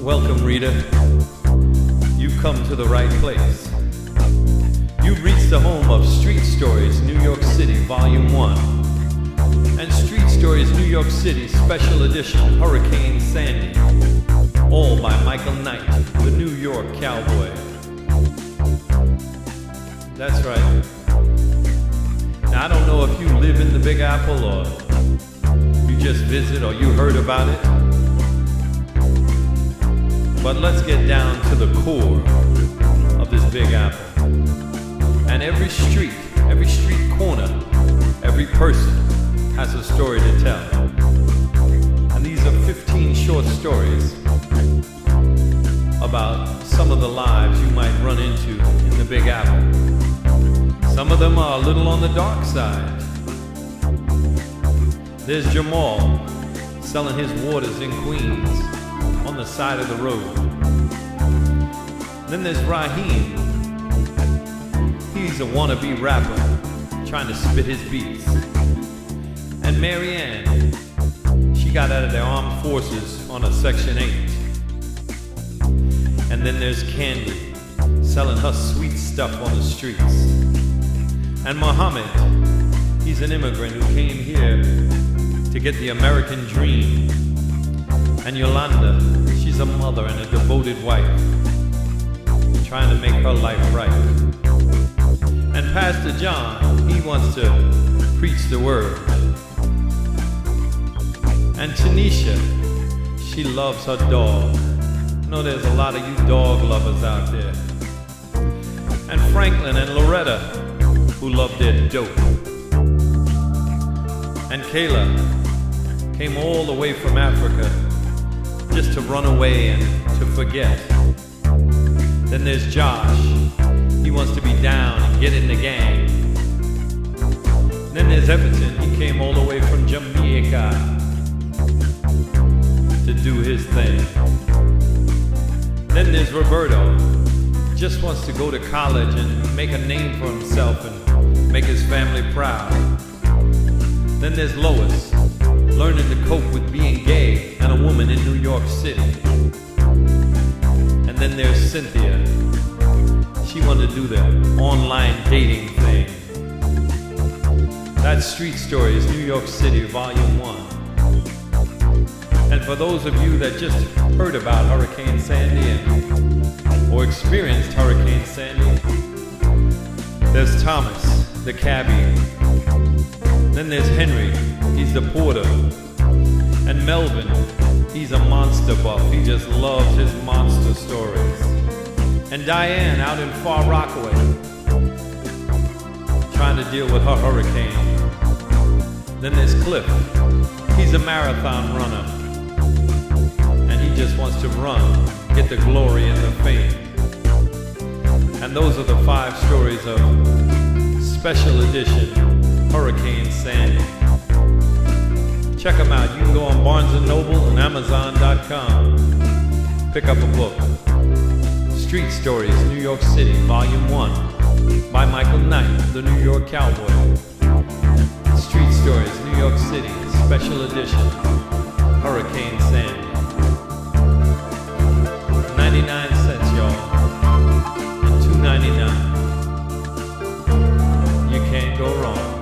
Welcome, reader. You've come to the right place. You've reached the home of Street Stories New York City, Volume 1, and Street Stories New York City Special Edition, Hurricane Sandy, all by Michael Knight, the New York cowboy. That's right. Now, I don't know if you live in the Big Apple or you just visit or you heard about it, but let's get down to the core of this Big Apple. And every street corner, every person has a story to tell. And these are 15 short stories about some of the lives you might run into in the Big Apple. Some of them are a little on the dark side. There's Jamal selling his waters in Queens on the side of the road. Then there's Raheem. He's a wannabe rapper trying to spit his beats. And Marianne, she got out of the armed forces on a Section 8. And then there's Candy selling her sweet stuff on the streets. And Muhammad, he's an immigrant who came here to get the American dream. And Yolanda, she's a mother and a devoted wife, trying to make her life right. And Pastor John, he wants to preach the word. And Tanisha, she loves her dog. I know there's a lot of you dog lovers out there. And Franklin and Loretta, who love their dope. And Kayla came all the way from Africa just to run away and to forget. Then there's Josh. He wants to be down and get in the gang. Then there's Everton. He came all the way from Jamaica to do his thing. Then there's Roberto. Just wants to go to college and make a name for himself and make his family proud. Then there's Lois, learning to cope with being gay and a woman in New York City. And then there's Cynthia. She wanted to do the online dating thing. That's Street Stories New York City, Volume 1. And for those of you that just heard about Hurricane Sandy or experienced Hurricane Sandy, there's Thomas, the cabbie. Then there's Henry, he's the porter. And Melvin, he's a monster buff. He just loves his monster stories. And Diane out in Far Rockaway, trying to deal with her hurricane. Then there's Cliff, he's a marathon runner. And he just wants to run, get the glory and the fame. And those are the 5 stories of Special Edition Hurricane Sandy. Check them out. You can go on Barnes & Noble and Amazon.com. Pick up a book. Street Stories New York City, Volume 1 by Michael Knight, the New York cowboy. Street Stories New York City, Special Edition Hurricane Sandy. 99 cents, y'all. And $2.99. You can't go wrong.